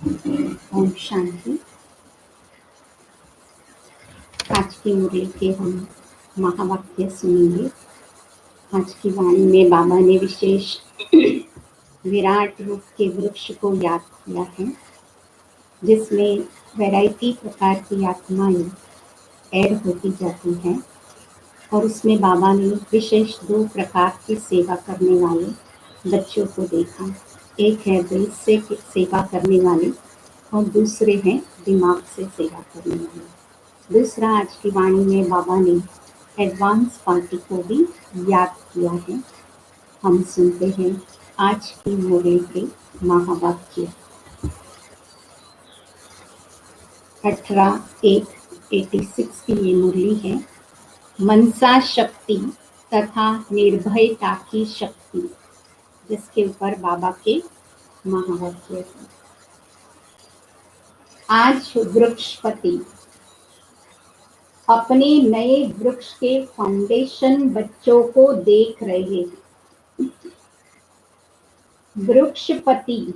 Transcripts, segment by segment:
ओम शांति। आज की मुरली के हम महावाक्य सुनेंगे। आज की वाणी में बाबा ने विशेष विराट रूप के वृक्ष को याद किया है, जिसमें वैरायटी प्रकार की आत्माएं ऐड होती जाती हैं, और उसमें बाबा ने विशेष 2 प्रकार की सेवा करने वाले बच्चों को देखा। एक है दिल से सेवा करने वाले और दूसरे हैं दिमाग से सेवा करने वाले। दूसरा, आज की वाणी में बाबा ने एडवांस पार्टी को भी याद किया है। हम सुनते हैं आज की मुरली के महावाक्य। 18/8/86 की ये मुरली है। मनसा शक्ति तथा निर्भयता की शक्ति, जिसके ऊपर बाबा के महावाक्य है। आज वृक्षपति अपने नए वृक्ष के फाउंडेशन बच्चों को देख रहे हैं। वृक्षपति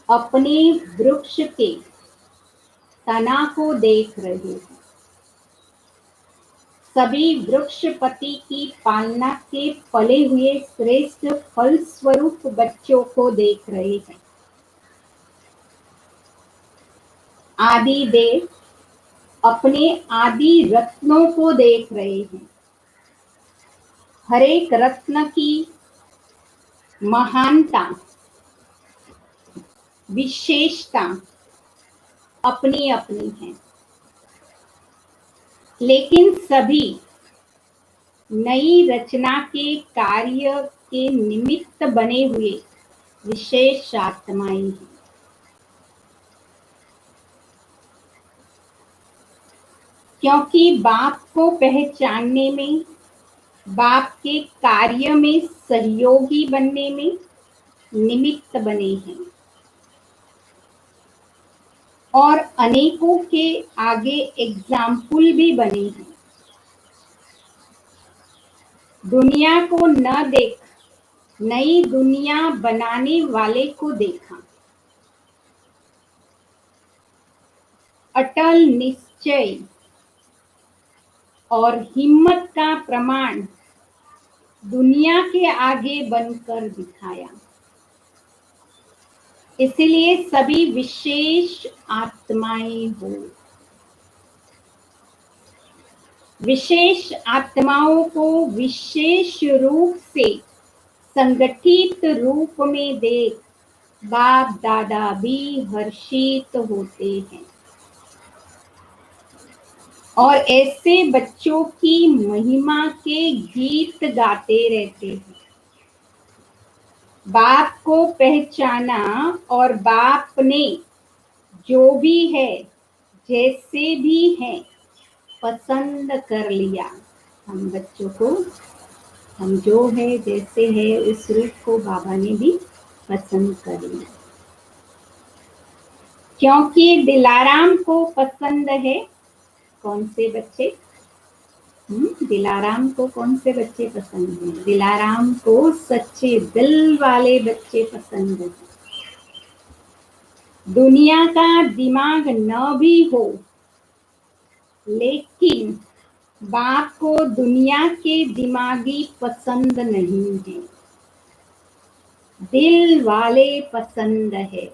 अपने वृक्ष के तना को देख रहे हैं। सभी वृक्षपति की पालना के पले हुए श्रेष्ठ फल स्वरूप बच्चों को देख रहे हैं। आदि देव अपने आदि रत्नों को देख रहे हैं। हर एक रत्न की महानता, विशेषता अपनी अपनी है, लेकिन सभी नई रचना के कार्य के निमित्त बने हुए विशेष आत्माएं हैं। क्योंकि बाप को पहचानने में, बाप के कार्य में सहयोगी बनने में निमित्त बने हैं, और अनेकों के आगे एग्जाम्पल भी बने हैं। दुनिया को न देख नई दुनिया बनाने वाले को देखा। अटल निश्चय और हिम्मत का प्रमाण दुनिया के आगे बनकर दिखाया। इसलिए सभी विशेष आत्माएं हो। विशेष आत्माओं को विशेष रूप से संगठित रूप में देख बाप दादा भी हर्षित होते हैं, और ऐसे बच्चों की महिमा के गीत गाते रहते हैं। बाप को पहचाना और बाप ने जो भी है, जैसे भी है, पसंद कर लिया। हम बच्चों को, हम जो है जैसे है उस रूप को बाबा ने भी पसंद कर लिया। क्योंकि दिलाराम को पसंद है। कौन से बच्चे? दिलाराम को कौन से बच्चे पसंद हैं? दिलाराम को सच्चे दिल वाले बच्चे पसंद हैं। दुनिया का दिमाग न भी हो, लेकिन बाप को दुनिया के दिमागी पसंद नहीं है, दिल वाले पसंद है।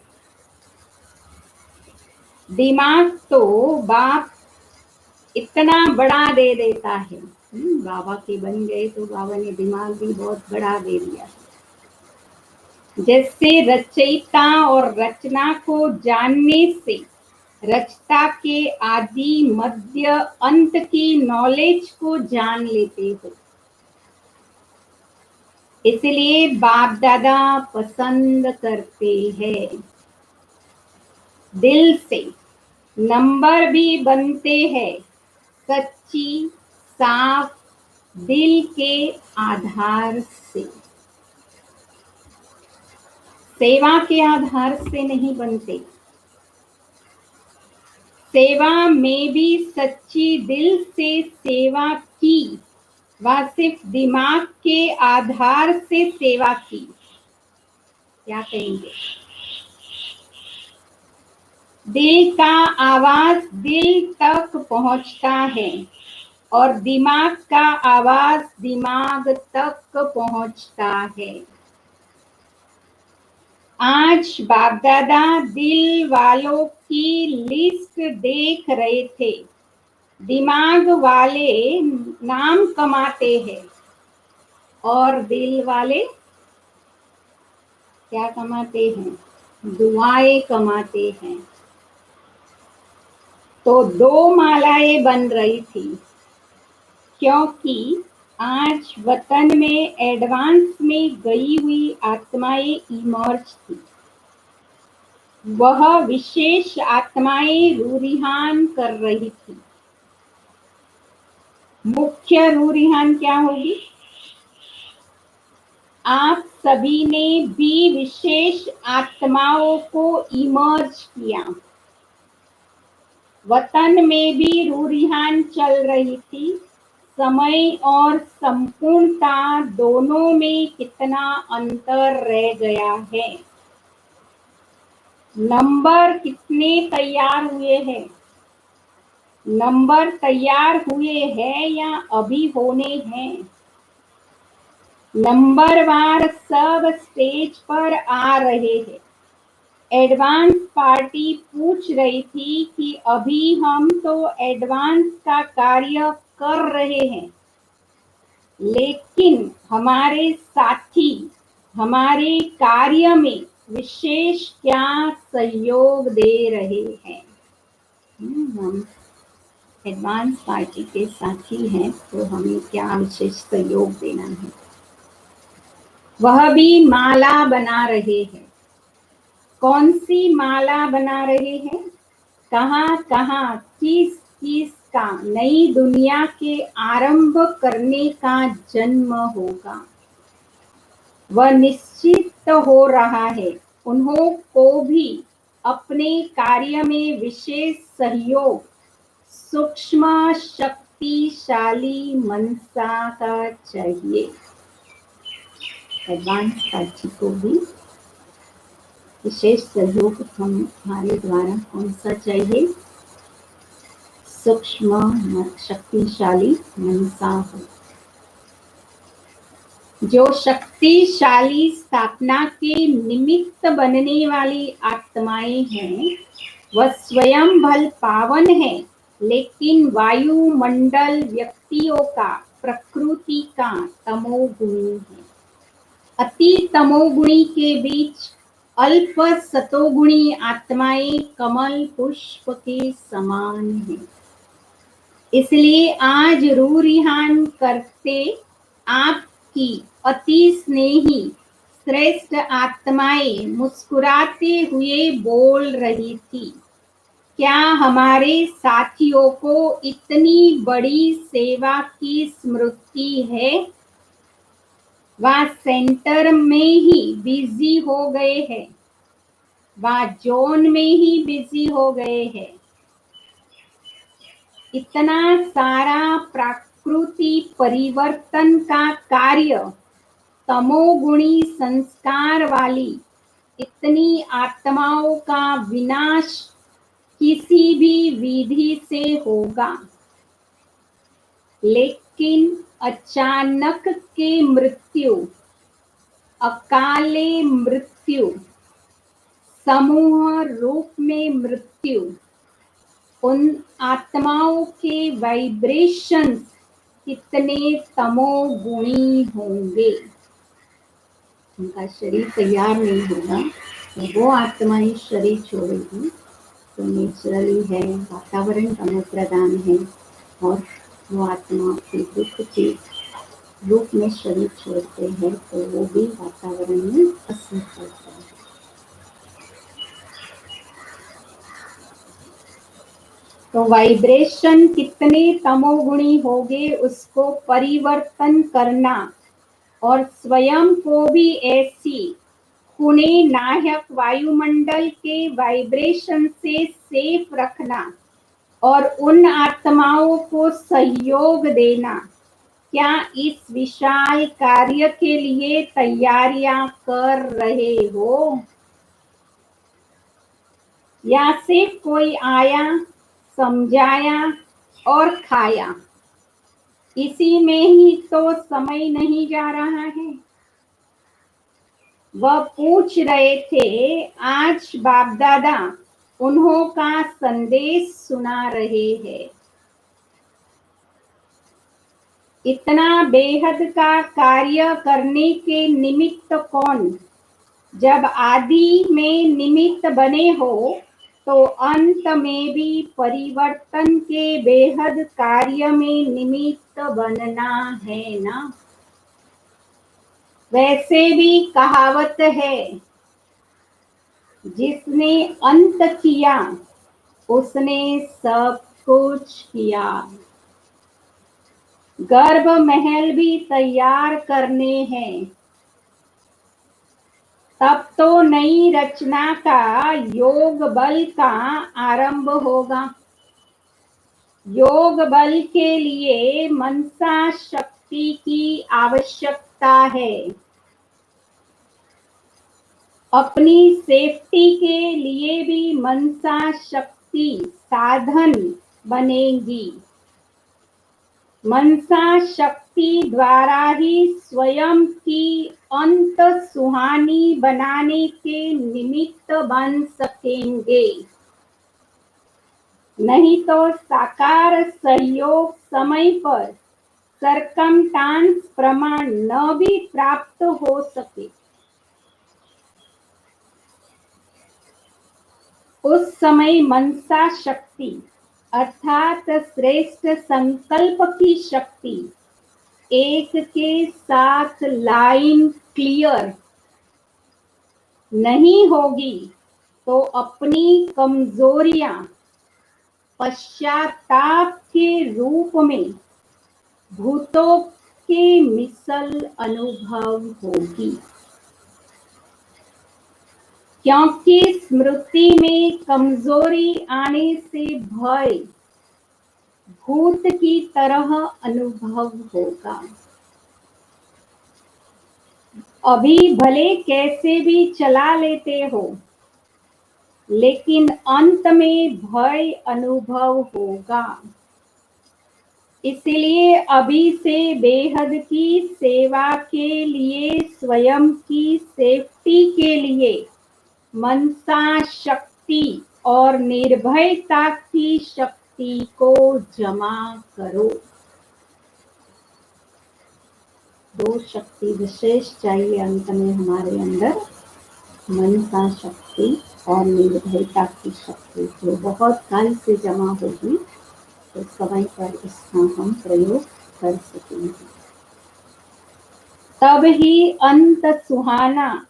दिमाग तो बाप इतना बड़ा दे देता है। बाबा के बन गए तो बाबा ने दिमाग भी बहुत बड़ा दे दिया। जैसे रचयिता और रचना को जानने से रचता के आदि मध्य अंत की नॉलेज को जान लेते हो, इसलिए बाप दादा पसंद करते हैं। दिल से नंबर भी बनते हैं, सच्ची साफ दिल के आधार से, सेवा के आधार से नहीं बनते। सेवा में भी सच्ची दिल से सेवा की, वह सिर्फ दिमाग के आधार से सेवा की। क्या कहेंगे? दिल का आवाज दिल तक पहुंचता है और दिमाग का आवाज दिमाग तक पहुंचता है। आज बाप दादा दिल वालों की लिस्ट देख रहे थे। दिमाग वाले नाम कमाते हैं और दिल वाले क्या कमाते हैं? दुआएं कमाते हैं। तो दो मालाएं बन रही थी, क्योंकि आज वतन में एडवांस में गई हुई आत्माएं इमर्ज थी। वह विशेष आत्माएं रूरिहान कर रही थी। मुख्य रूरिहान क्या होगी? आप सभी ने भी विशेष आत्माओं को इमर्ज किया। वतन में भी रूरिहान चल रही थी। समय और संपूर्णता दोनों में कितना अंतर रह गया है। नंबर कितने तैयार हुए हैं? नंबर तैयार हुए हैं या अभी होने हैं? नंबरवार सब स्टेज पर आ रहे हैं। एडवांस पार्टी पूछ रही थी कि अभी हम तो एडवांस का कार्य कर रहे हैं, लेकिन हमारे साथी हमारे कार्य में विशेष क्या सहयोग दे रहे हैं? हम एडवांस पार्टी के साथी हैं, तो हमें क्या विशेष सहयोग देना है? वह भी माला बना रहे हैं। कौन सी माला बना रहे हैं? कहाँ कहाँ किस किस का नई दुनिया के आरंभ करने का जन्म होगा, वह निश्चित हो रहा है। उन्हों को भी अपने कार्य में विशेष सहयोग सूक्ष्म शक्तिशाली मनसा का चाहिए। एडवांस पार्टी को भी विशेष सहयोग हमारे द्वारा कौन सा चाहिए? सूक्ष्म शक्तिशाली मनसा हो। जो शक्तिशाली स्थापना के निमित्त बनने वाली आत्माएं हैं, वह स्वयं भल पावन है, लेकिन वायुमंडल व्यक्तियों का प्रकृति का तमोगुणी है। अति तमोगुणी के बीच अल्प सतोगुणी आत्माएं कमल पुष्प के समान है। इसलिए आज रूरिहान करते आपकी अति स्नेही श्रेष्ठ आत्माएं मुस्कुराते हुए बोल रही थी, क्या हमारे साथियों को इतनी बड़ी सेवा की स्मृति है? वह सेंटर में ही बिजी हो गए हैं, वह जोन में ही बिजी हो गए हैं। इतना सारा प्रकृति परिवर्तन का कार्य तमोगुणी संस्कार वाली इतनी आत्माओं का विनाश किसी भी विधि से होगा, लेकिन अचानक के मृत्यु, अकाले मृत्यु, समूह रूप में मृत्यु, उन आत्माओं के वाइब्रेशंस कितने तमोगुणी होंगे। उनका शरीर तैयार नहीं होगा, तो वो आत्माएं शरीर छोड़ेगी, तो नेचुरली है, वातावरण तमो प्रदान है, और वो आत्मा के दुख के रूप में शरीर छोड़ते हैं, तो वो भी वातावरण में असर करता है। तो वाइब्रेशन कितने तमोगुणी होंगे, उसको परिवर्तन करना और स्वयं को भी ऐसी पुणे नायक वायुमंडल के वाइब्रेशन से सेफ रखना और उन आत्माओं को सहयोग देना। क्या इस विशाल कार्य के लिए तैयारियां कर रहे हो? या सिर्फ कोई आया, समझाया और खाया, इसी में ही तो समय नहीं जा रहा है। वह पूछ रहे थे, आज बाप दादा उन्हों का संदेश सुना रहे हैं। इतना बेहद का कार्य करने के निमित्त कौन? जब आदि में निमित्त बने हो तो अंत में भी परिवर्तन के बेहद कार्य में निमित्त बनना है ना। वैसे भी कहावत है, जिसने अंत किया उसने सब कुछ किया। गर्भ महल भी तैयार करने हैं, तब तो नई रचना का योग बल का आरंभ होगा। योग बल के लिए मनसा शक्ति की आवश्यकता है। अपनी सेफ्टी के लिए भी मनसा शक्ति साधन बनेगी। मनसा शक्ति द्वारा ही स्वयं की अंत सुहानी बनाने के निमित्त बन सकेंगे। नहीं तो साकार सहयोग समय पर सरकमस्टांस प्रमाण न भी प्राप्त हो सके, उस समय मनसा शक्ति अर्थात श्रेष्ठ संकल्प की शक्ति एक के साथ लाइन क्लियर नहीं होगी तो अपनी कमजोरियां पश्चाताप के रूप में भूतों के मिसल अनुभव होगी। क्योंकि स्मृति में कमजोरी आने से भय भूत की तरह अनुभव होगा। अभी भले कैसे भी चला लेते हो, लेकिन अंत में भय अनुभव होगा। इसलिए अभी से बेहद की सेवा के लिए, स्वयं की सेफ्टी के लिए मनसा शक्ति और निर्भयता की शक्ति को जमा करो। दो शक्ति विशेष चाहिए अंत में हमारे अंदर, मनसा शक्ति और निर्भयता की शक्ति, जो बहुत काल से जमा होगी तो समय पर इसका हम प्रयोग कर सकेंगे। तब ही अंत सुहाना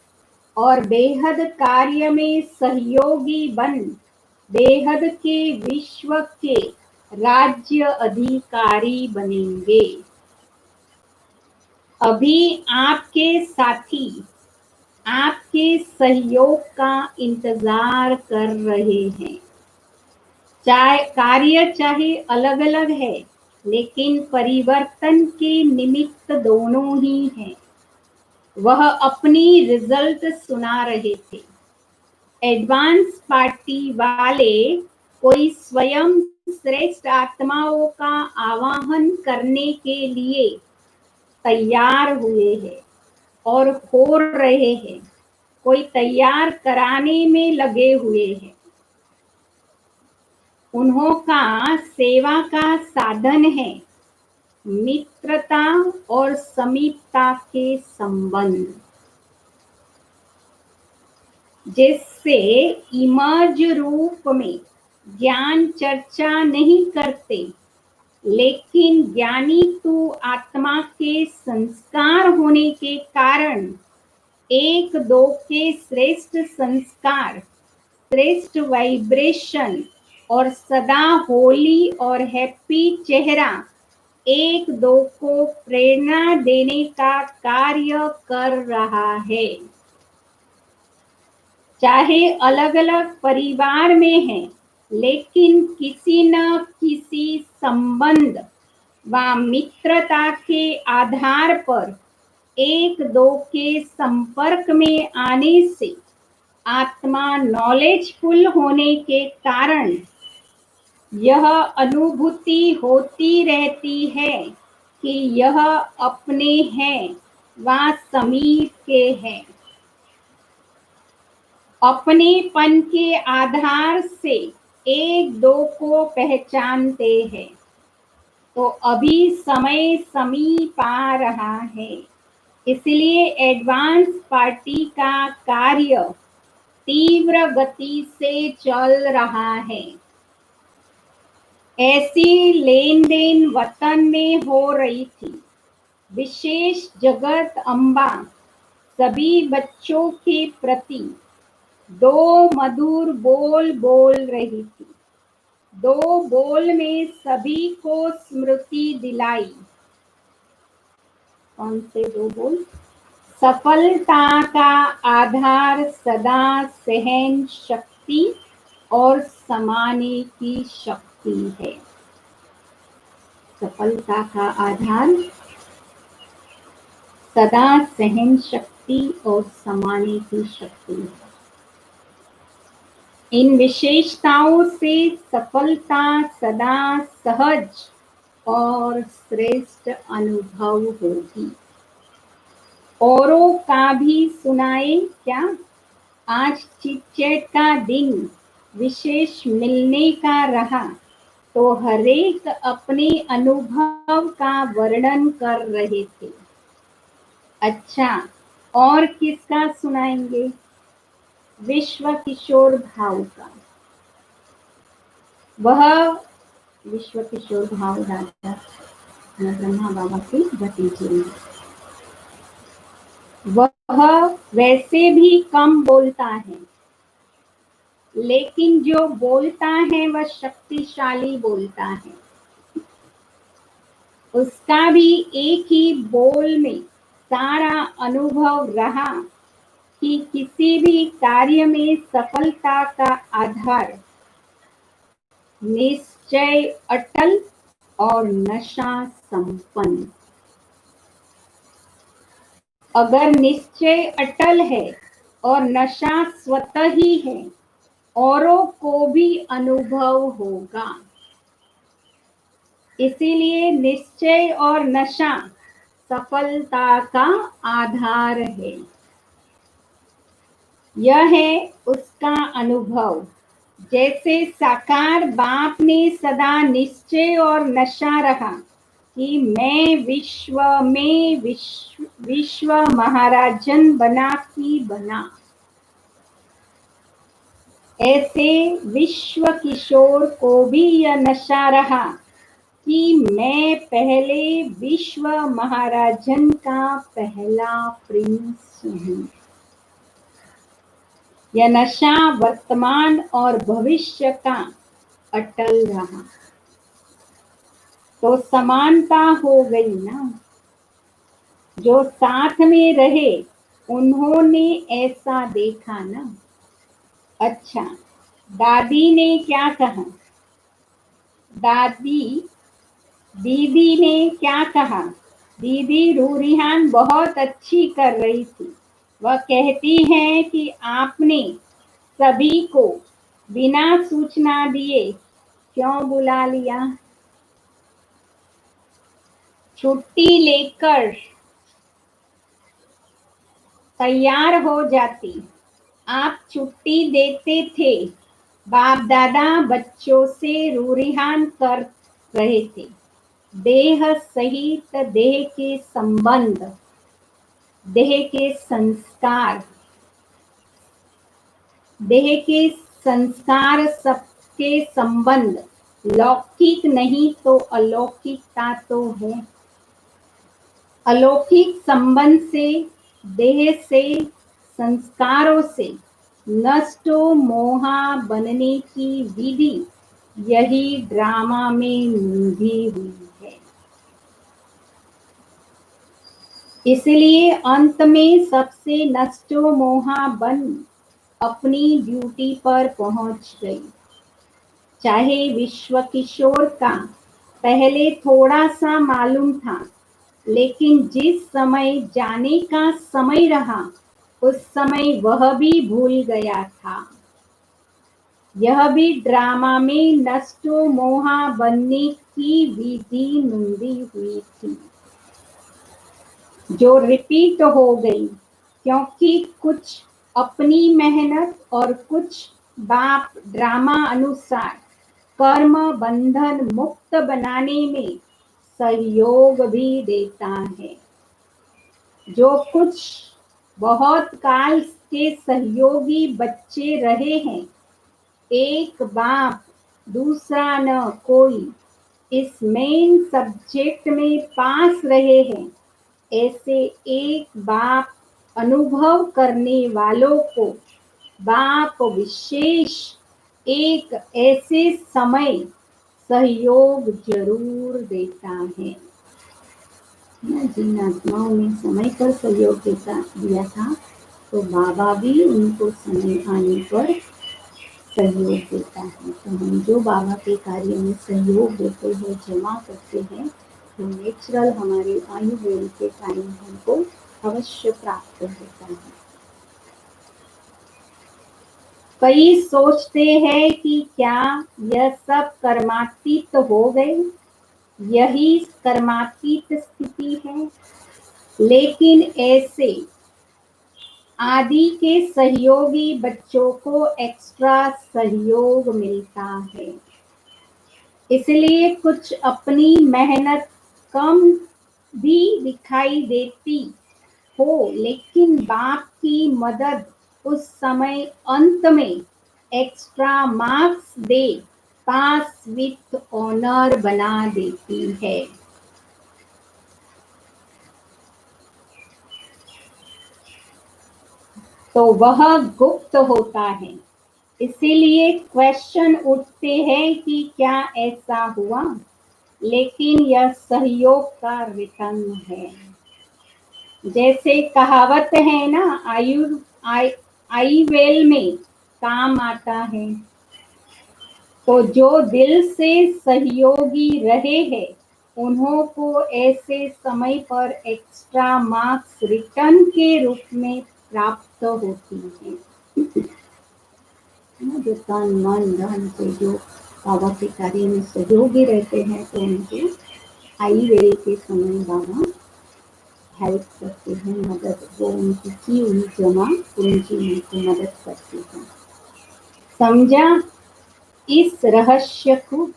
और बेहद कार्य में सहयोगी बन बेहद के विश्व के राज्य अधिकारी बनेंगे। अभी आपके साथी आपके सहयोग का इंतजार कर रहे हैं। चाहे अलग अलग है, लेकिन परिवर्तन के निमित्त दोनों ही हैं। वह अपनी रिजल्ट सुना रहे थे। एडवांस पार्टी वाले कोई स्वयं श्रेष्ठ आत्माओं का आवाहन करने के लिए तैयार हुए हैं और हो रहे हैं, कोई तैयार कराने में लगे हुए हैं। उन्हों का सेवा का साधन है मित्रता और समीपता के संबंध, जिससे इमर्ज रूप में ज्ञान चर्चा नहीं करते, लेकिन ज्ञानी तू आत्मा के संस्कार होने के कारण एक दो के श्रेष्ठ संस्कार, श्रेष्ठ वाइब्रेशन और सदा होली और हैप्पी चेहरा एक दो को प्रेरणा देने का कार्य कर रहा है। चाहे अलग अलग परिवार में है, लेकिन किसी न किसी संबंध व मित्रता के आधार पर एक दो के संपर्क में आने से आत्मा नॉलेजफुल होने के कारण यह अनुभूति होती रहती है कि यह अपने हैं व समीप के हैं। अपनेपन के आधार से एक दो को पहचानते हैं। तो अभी समय समीप आ रहा है, इसलिए एडवांस पार्टी का कार्य तीव्र गति से चल रहा है। ऐसी लेन देन वतन में हो रही थी। विशेष जगत अम्बा सभी बच्चों के प्रति दो मधुर बोल बोल रही थी। दो बोल में सभी को स्मृति दिलाई। कौन से दो बोल? सफलता का आधार सदा सहन शक्ति और समाने की शक्ति है। सफलता का आधार सदा सहन शक्ति और समाने की शक्ति है। इन विशेषताओं से सफलता सदा सहज और श्रेष्ठ अनुभव होगी। औरों का भी सुनाए क्या? आज चिट चैट का दिन विशेष मिलने का रहा, तो हरेक अपने अनुभव का वर्णन कर रहे थे। अच्छा, और किसका सुनाएंगे? विश्व किशोर भाव का। वह विश्व किशोर भाव राजा ब्रह्मा बाबा के भतीजे हैं। वह वैसे भी कम बोलता है, लेकिन जो बोलता है वह शक्तिशाली बोलता है। उसका भी एक ही बोल में सारा अनुभव रहा कि किसी भी कार्य में सफलता का आधार निश्चय अटल और नशा संपन्न। अगर निश्चय अटल है और नशा स्वतः ही है, औरों को भी अनुभव होगा। इसीलिए निश्चय और नशा सफलता का आधार है। यह है उसका अनुभव। जैसे साकार बाप ने सदा निश्चय और नशा रहा कि मैं विश्व महाराजन बना की बना, ऐसे विश्व किशोर को भी यह नशा रहा कि मैं पहले विश्व महाराजन का पहला प्रिंस हूँ। यह नशा वर्तमान और भविष्य का अटल रहा। तो समानता हो गई ना। जो साथ में रहे उन्होंने ऐसा देखा ना। अच्छा, दादी ने क्या कहा? दीदी ने क्या कहा? दीदी रूरिहान बहुत अच्छी कर रही थी। वह कहती है कि आपने सभी को बिना सूचना दिए क्यों बुला लिया? छुट्टी लेकर तैयार हो जाती। आप छुट्टी देते थे। बाप दादा बच्चों से रूरिहान कर रहे थे। देह सहित देह के संबंध, देह के संस्कार सबके संबंध लौकिक नहीं तो अलौकिकता तो है। अलौकिक संबंध से, देह से, संस्कारों से नष्टो मोहा बनने की विधि यही ड्रामा में निधी हुई है। इसलिए अंत में सबसे नष्टो मोहा बन अपनी ड्यूटी पर पहुंच गई। चाहे विश्व किशोर का पहले थोड़ा सा मालूम था, लेकिन जिस समय जाने का समय रहा उस समय वह भी भूल गया था। यह भी ड्रामा में नष्टो मोहा बनने की विधि नूंदी हुई थी, जो रिपीट हो गई, क्योंकि कुछ अपनी मेहनत और कुछ बाप ड्रामा अनुसार कर्म बंधन मुक्त बनाने में सहयोग भी देता है। जो कुछ बहुत काल के सहयोगी बच्चे रहे हैं, एक बाप दूसरा न कोई, इस मेन सब्जेक्ट में पास रहे हैं, ऐसे एक बाप अनुभव करने वालों को बाप विशेष एक ऐसे समय सहयोग जरूर देता है। जिन आत्माओं ने समय पर सहयोग दिया था, तो बाबा भी उनको समय आने पर सहयोग देता है। तो हम जो बाबा के कार्य में सहयोग देते हैं, जमा करते हैं, तो नेचुरल हमारे आयुर्वेद के टाइम हमको अवश्य प्राप्त होता है। कई सोचते हैं कि क्या यह सब कर्मातीत हो गए, यही कर्मातीत स्थिति है, लेकिन ऐसे आदि के सहयोगी बच्चों को एक्स्ट्रा सहयोग मिलता है। इसलिए कुछ अपनी मेहनत कम भी दिखाई देती हो, लेकिन बाप की मदद उस समय अंत में एक्स्ट्रा मार्क्स दे पास विथ ऑनर बना देती है। तो वह गुप्त होता है। इसीलिए क्वेश्चन उठते हैं कि क्या ऐसा हुआ, लेकिन यह सहयोग का रिटर्न है। जैसे कहावत है ना, आई वेल में काम आता है। तो जो दिल से सहयोगी रहे हैं, उन्हों को ऐसे समय पर एक्स्ट्रा मार्क्स रिटर्न के रूप में प्राप्त होती हैं। जो तन मन धन से जो बाबा के कार्य में सहयोगी रहते हैं, तो उनको आई वेल के समय बाबा हेल्प करते हैं, मदद, वो उनकी की हुई जमा पूंजी उनको मदद करती है। समझा इस रहस्य को?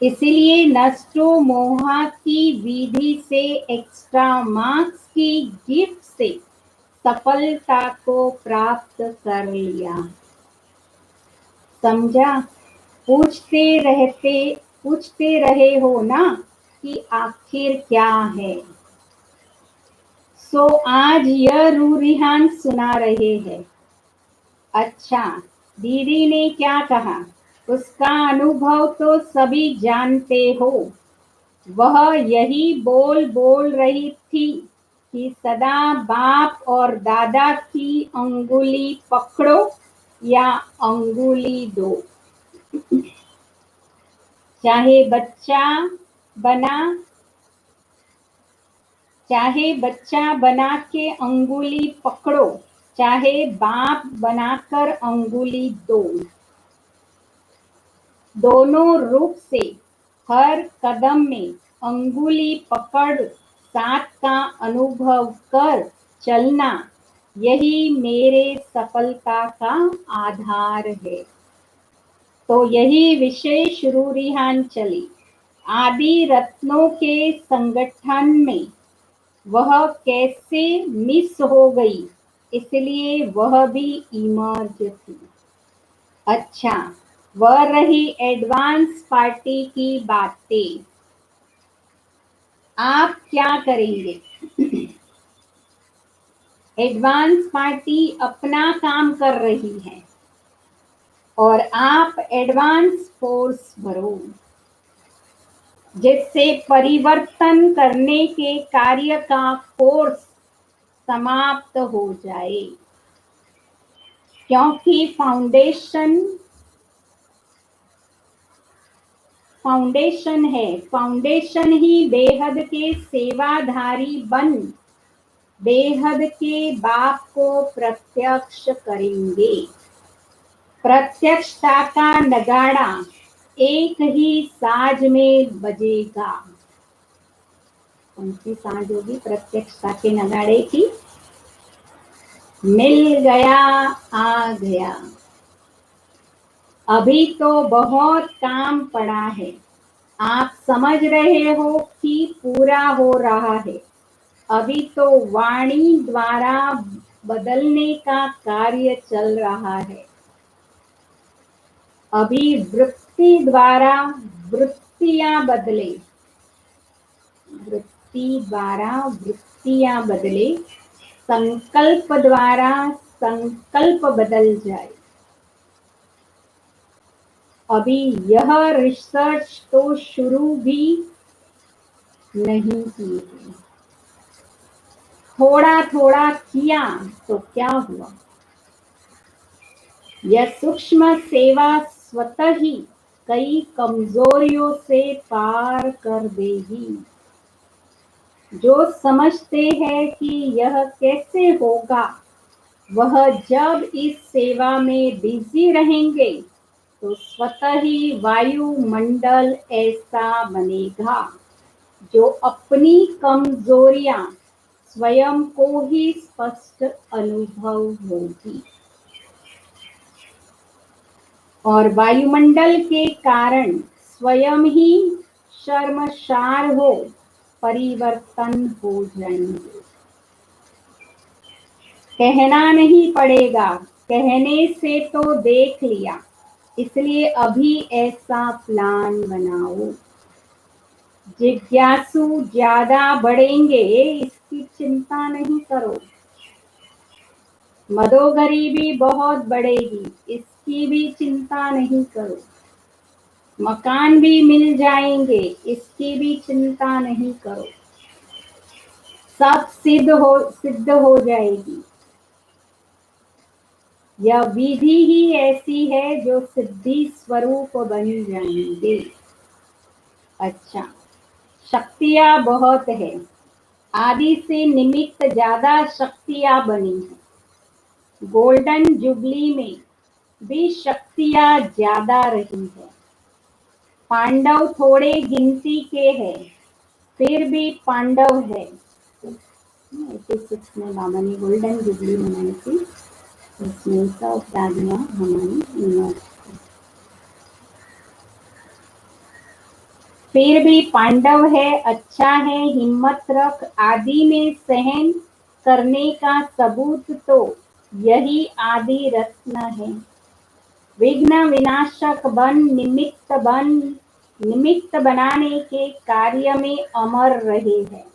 इसलिए नष्टो मोहा की विधि से एक्स्ट्रा मार्क्स की गिफ्ट से सफलता को प्राप्त कर लिया। समझा? पूछते रहे हो ना कि आखिर क्या है। सो आज यह रूरिहान सुना रहे हैं। अच्छा, दीदी ने क्या कहा, उसका अनुभव तो सभी जानते हो। वह यही बोल रही थी कि सदा बाप और दादा की अंगुली पकड़ो या अंगुली दो। चाहे बच्चा बना के अंगुली पकड़ो, चाहे बाप बनाकर अंगुली दो, दोनों रूप से हर कदम में अंगुली पकड़ साथ का अनुभव कर चलना, यही मेरे सफलता का आधार है। तो यही विशेष रूरिहान चली आदि रत्नों के संगठन में। वह कैसे मिस हो गई, इसलिए वह भी इमर्ज थी। अच्छा, वह रही एडवांस पार्टी की बातें। आप क्या करेंगे? एडवांस पार्टी अपना काम कर रही है और आप एडवांस फोर्स भरो, जिससे परिवर्तन करने के कार्य का कोर्स समाप्त हो जाए। क्योंकि फाउंडेशन है, फाउंडेशन ही बेहद के सेवाधारी बन बेहद के बाप को प्रत्यक्ष करेंगे। प्रत्यक्षता का नगाड़ा एक ही साज में बजेगा। कौन सी साज होगी प्रत्यक्षता के नगाड़े की? मिल गया, आ गया। अभी तो बहुत काम पड़ा है। आप समझ रहे हो कि पूरा हो रहा है। अभी तो वाणी द्वारा बदलने का कार्य चल रहा है। अभी वृत्ति द्वारा वृत्तियां बदले, वृत्ति द्वारा वृत्तियां बदले, संकल्प द्वारा संकल्प बदल जाए। अभी यह रिसर्च तो शुरू भी नहीं की है। थोड़ा थोड़ा किया तो क्या हुआ? यह सूक्ष्म सेवा स्वतः ही कई कमजोरियों से पार कर देगी। जो समझते हैं कि यह कैसे होगा, वह जब इस सेवा में बिजी रहेंगे तो स्वतः ही वायुमंडल ऐसा बनेगा जो अपनी कमजोरियां स्वयं को ही स्पष्ट अनुभव होगी। और वायुमंडल के कारण स्वयं ही शर्मसार हो परिवर्तन हो जाएंगे। कहना नहीं पड़ेगा, कहने से तो देख लिया, इसलिए अभी ऐसा प्लान बनाओ। जिज्ञासु ज्यादा बढ़ेंगे, इसकी चिंता नहीं करो। मदोगरी भी बहुत बढ़ेगी, इसकी भी चिंता नहीं करो। मकान भी मिल जाएंगे, इसकी भी चिंता नहीं करो। सब सिद्ध हो जाएगी। यह विधि ही ऐसी है जो सिद्धि स्वरूप बन जाएंगे। अच्छा, शक्तियां बहुत है। आदि से निमित्त ज्यादा शक्तियां बनी है। गोल्डन जुबली में भी शक्तियां ज्यादा रही है। पांडव थोड़े गिनती के हैं, फिर भी पांडव है। 86 में बाबा ने गोल्डन जुबली मनाई थी, इसमें सब दादियां हमारी। फिर भी पांडव है, अच्छा है, हिम्मत रख। आदि में सहन करने का सबूत तो यही आदि रत्न है। विघ्न विनाशक बन, निमित्त बनाने के कार्य में अमर रहे हैं।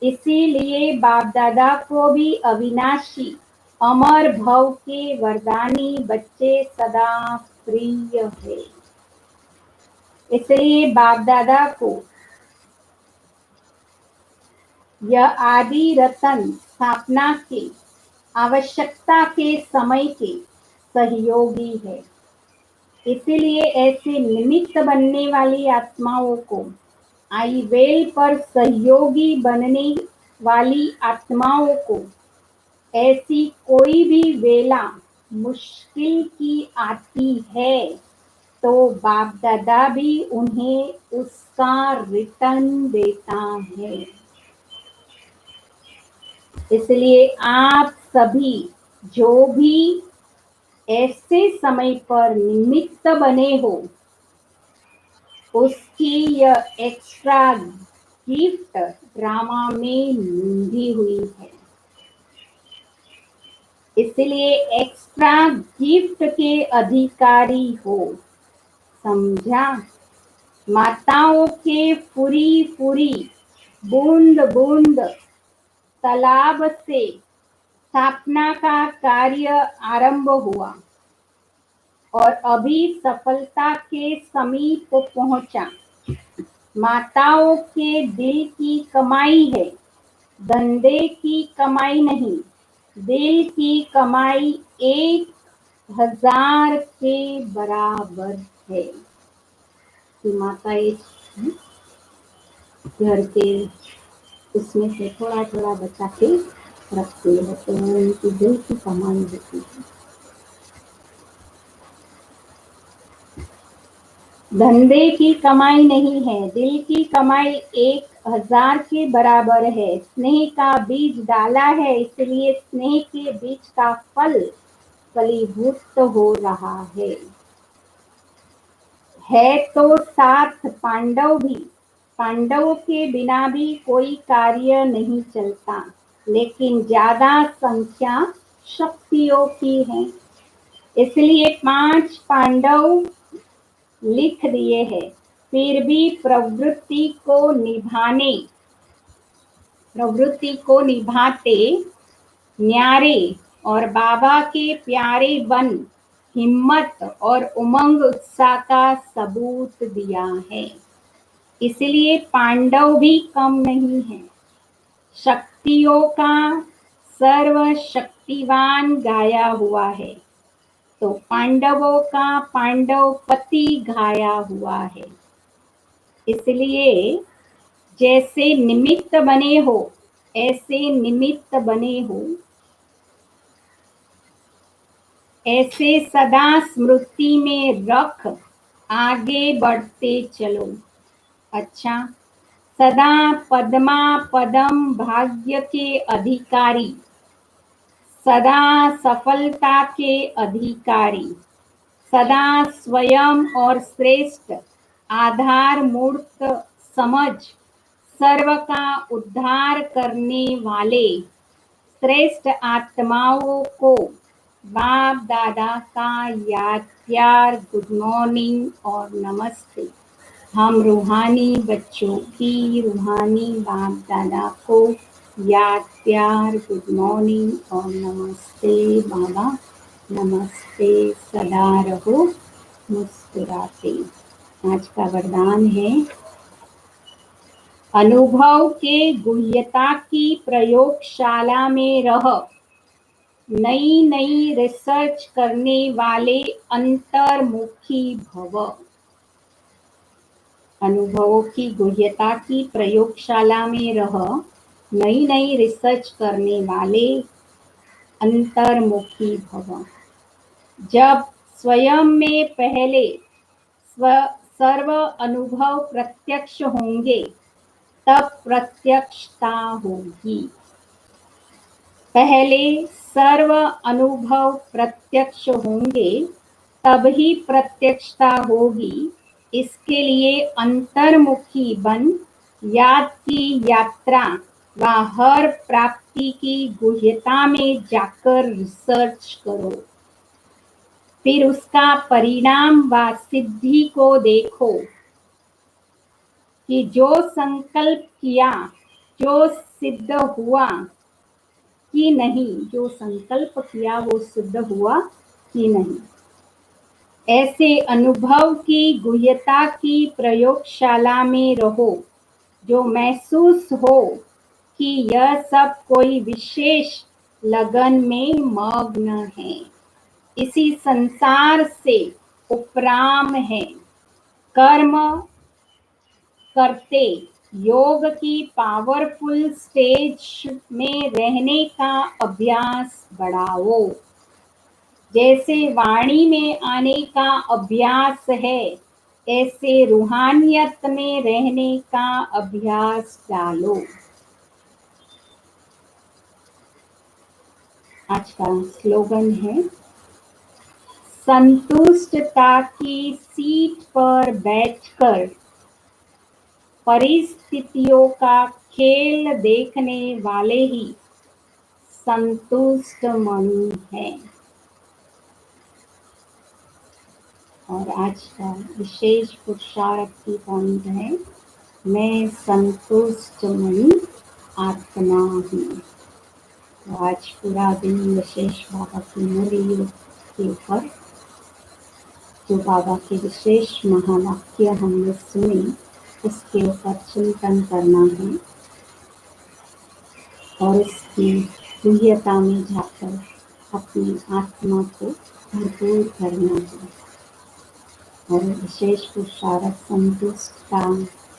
इसीलिए बाप दादा को भी अविनाशी अमर भव के वरदानी बच्चे सदा प्रिय है। इसलिए बाप दादा को यह आदि रतन स्थापना के आवश्यकता के समय के सहयोगी है। इसीलिए ऐसे निमित्त बनने वाली आत्माओं को, आई वेल पर सहयोगी बनने वाली आत्माओं को, ऐसी कोई भी वेला मुश्किल की आती है तो बाप दादा भी उन्हें उसका रिटर्न देता है। इसलिए आप सभी जो भी ऐसे समय पर निमित्त बने हो, उसकी यह एक्स्ट्रा गिफ्ट ड्रामा में निधि हुई है। इसलिए एक्स्ट्रा गिफ्ट के अधिकारी हो, समझा? माताओं के फुरी फुरी बूंद बूंद तालाब से स्थापना का कार्य आरंभ हुआ और अभी सफलता के समीप पहुंचा। माताओं के दिल की कमाई है, धंधे की कमाई नहीं। दिल की कमाई 1000 के बराबर है। कि माता एक घर के उसमें से थोड़ा थोड़ा बचा के रखते हैं, तो वो उनकी दिल की कमाई होती है। धंधे की कमाई नहीं है, दिल की कमाई 1000 के बराबर है। स्नेह का बीज डाला है, इसलिए स्नेह के बीज का फल फलीभूत हो रहा है तो साथ पांडव भी। पांडवों के बिना भी कोई कार्य नहीं चलता, लेकिन ज्यादा संख्या शक्तियों की है, इसलिए 5 पांडव लिख दिए हैं। फिर भी प्रवृत्ति को निभाते न्यारे और बाबा के प्यारे बन हिम्मत और उमंग उत्साह का सबूत दिया है। इसलिए पांडव भी कम नहीं है। शक्तियों का सर्वशक्तिवान गाया हुआ है, तो पांडवों का पांडव पति गाया हुआ है। इसलिए जैसे निमित्त बने हो, ऐसे निमित्त बने हो, ऐसे सदा स्मृति में रख आगे बढ़ते चलो। अच्छा, सदा पद्मा पदम भाग्य के अधिकारी, सदा सफलता के अधिकारी, सदा स्वयं और श्रेष्ठ आधार मूर्त समझ सर्व का उद्धार करने वाले श्रेष्ठ आत्माओं को बाप दादा का याद प्यार गुड मॉर्निंग और नमस्ते। हम रूहानी बच्चों की रूहानी बाप दादा को याद प्यार गुड मॉर्निंग और नमस्ते बाबा, नमस्ते, सदा रहो मुस्कुराते। आज का वरदान है, अनुभव के गुह्यता की प्रयोगशाला में रह, नई नई रिसर्च करने वाले अंतर्मुखी भव। अनुभवों की गुह्यता की प्रयोगशाला में रह, नई नई रिसर्च करने वाले अंतर्मुखी भव। जब स्वयं में पहले सर्व अनुभव प्रत्यक्ष होंगे, तब प्रत्यक्षता होगी। पहले सर्व अनुभव प्रत्यक्ष होंगे, तब ही प्रत्यक्षता होगी। इसके लिए अंतर्मुखी बन याद की यात्रा व हर प्राप्ति की गुह्यता में जाकर रिसर्च करो। फिर उसका परिणाम व सिद्धि को देखो कि जो संकल्प किया जो सिद्ध हुआ कि नहीं, जो संकल्प किया वो सिद्ध हुआ कि नहीं। ऐसे अनुभव की गुह्यता की प्रयोगशाला में रहो, जो महसूस हो कि यह सब कोई विशेष लगन में मग्न है, इसी संसार से उपराम है। कर्म करते योग की पावरफुल स्टेज में रहने का अभ्यास बढ़ाओ। जैसे वाणी में आने का अभ्यास है, ऐसे रूहानियत में रहने का अभ्यास डालो। आज का स्लोगन है, संतुष्टता की सीट पर बैठकर परिस्थितियों का खेल देखने वाले ही संतुष्ट मणि है। और आज का विशेष पुरुषार्थ की पॉइंट है, मैं संतुष्ट मणि आत्मा हूँ। तो आज पूरा दिन विशेष बाबा की मूल्य के ऊपर, जो बाबा के विशेष महावाक्य हमने सुने, उसके ऊपर चिंतन करना है और इसकी गुह्यता में जाकर अपनी आत्मा को भरपूर करना है। और विशेष पुरुषार्थ संतुष्टता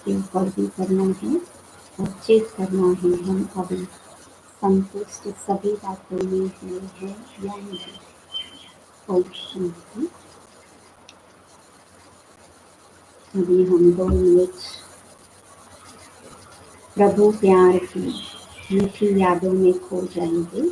के ऊपर भी करना है और चेक करना है हम अभी संतुष्ट सभी बातों में हुए हैं या नहीं। ओम शांति। अभी हम 2 मिनट प्रभु प्यार की मीठी यादों में खो जाएंगे।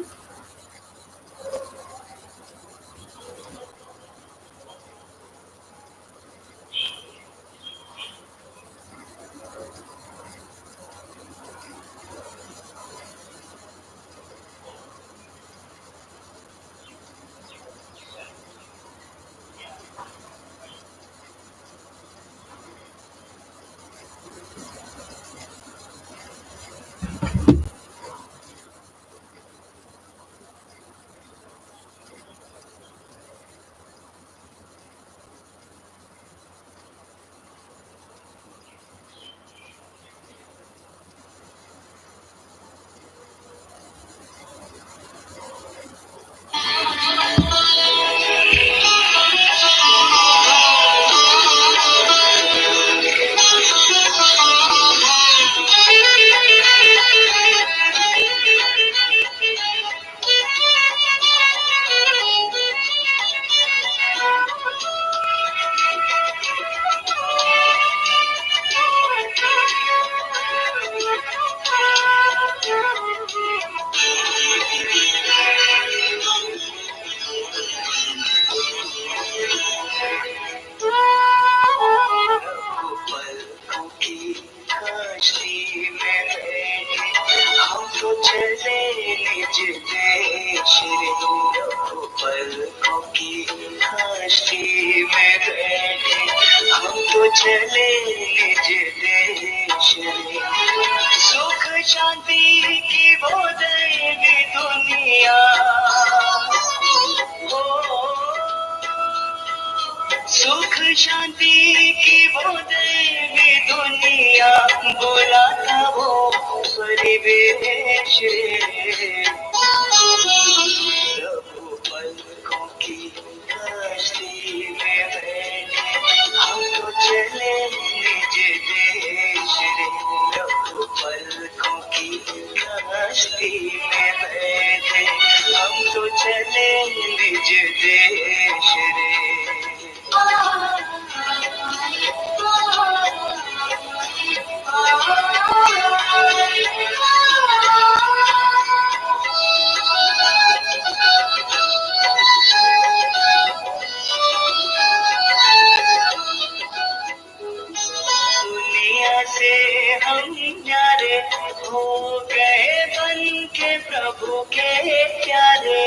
सुख शांति की वो दैवी दुनिया बोला था वो परिवेश प्रभु पलकों की कश्ती में बैठे हम तो चले निज देश रे प्रभु पलकों की कश्ती में बैठे हम तो चले निज देश रे दुनिया से हम न्यारे हो गए बन के प्रभु के प्यारे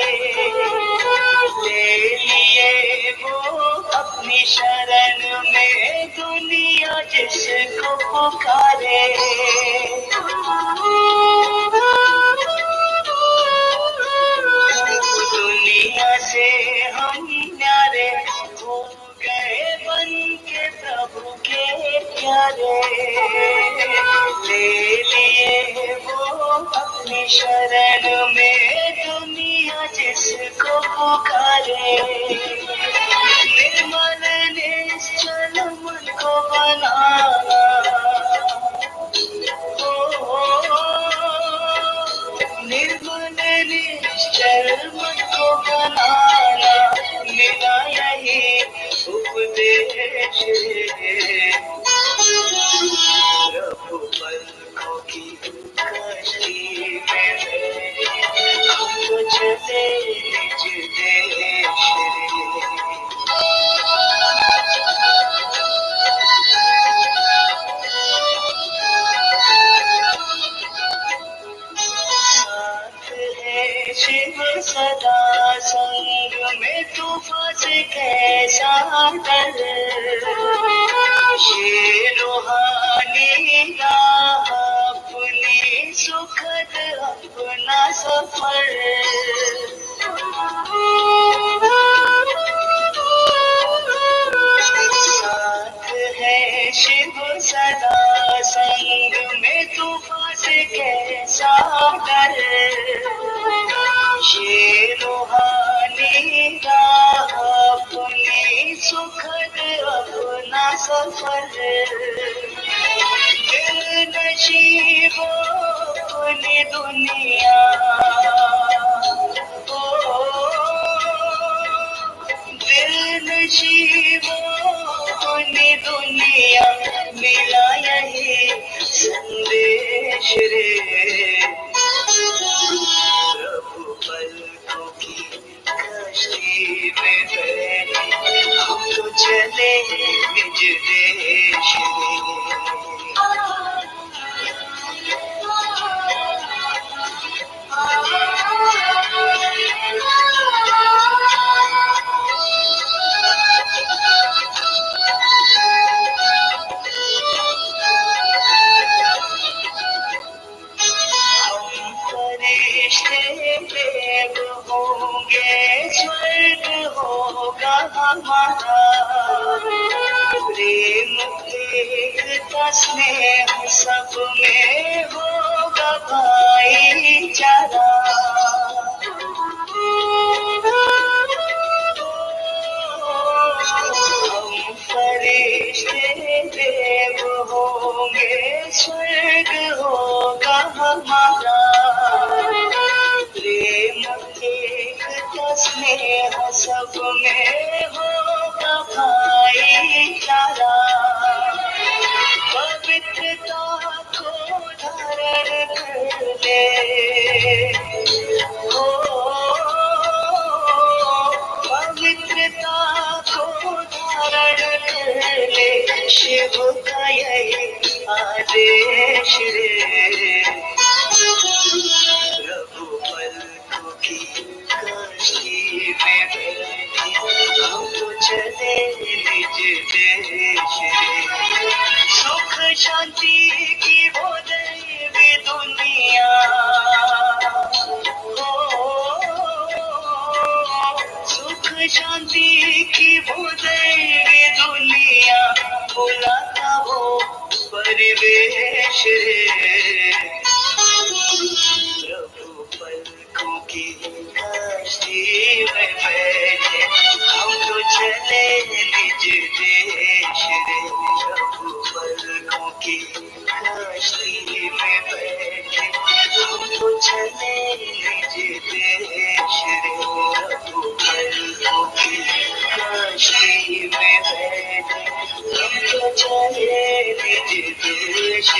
ले लिए वो अपनी शरण में दुनिया जिसको पुकारे दुनिया से हम न्यारे हो गए बन के प्रभु के प्यारे ले लिए वो अपनी शरण में दुनिया जिसको पुकारे निर्मल निश्चल मन को बनाना निर्मल निश्चल मन को बनाना मिला यही उपदेश प्रभु पलकों की कश्ती में हम तो चले निज देश साथ है शिव सदा संग में तूफान से कैसा डर ये रूहानी राह अपनी सुखद अपना सफर साथ है शिव सदा संग में तूफान से कैसा डर ये रूहानी राह अपनी सुखद अपना सफर दिल नशीब वो अपनी दुनिया, ओ दिल नशी वो अपनी दुनिया, मिला यही संदेश रे। प्रभु पलकों की कश्ती में बैठे, हम तो चले निज देश हम फरिश्ते देव होंगे, स्वर्ग होगा हमारा। प्रेम एकता स्नेह सब में होगा भाईचारा। हम फरिश्ते देव होंगे, स्वर्ग होगा हमारा। प्रेम एकता स्नेह सब में होगा भाईचारा। पवित्रता को धारण कर ले, ओ पवित्रता को धारण कर ले, शिव का यही आदेश रे। प्रभु पलकों की कश्ती में बैठे, हम तो चले निज देश रे। सुख शांति की वो दैवी दुनिया, सुख शांति की वो दैवी दुनिया, बुलाता वो परिवेश रे। प्रभु पलकों की कश्ती में बैठे, हम तो चले निज देश रे। प्रभु पलकों की कश्ती में बैठे, हम तो चले निज देश रे। प्रभु पलकों की कश्ती में बैठे, हम तो चले निज देश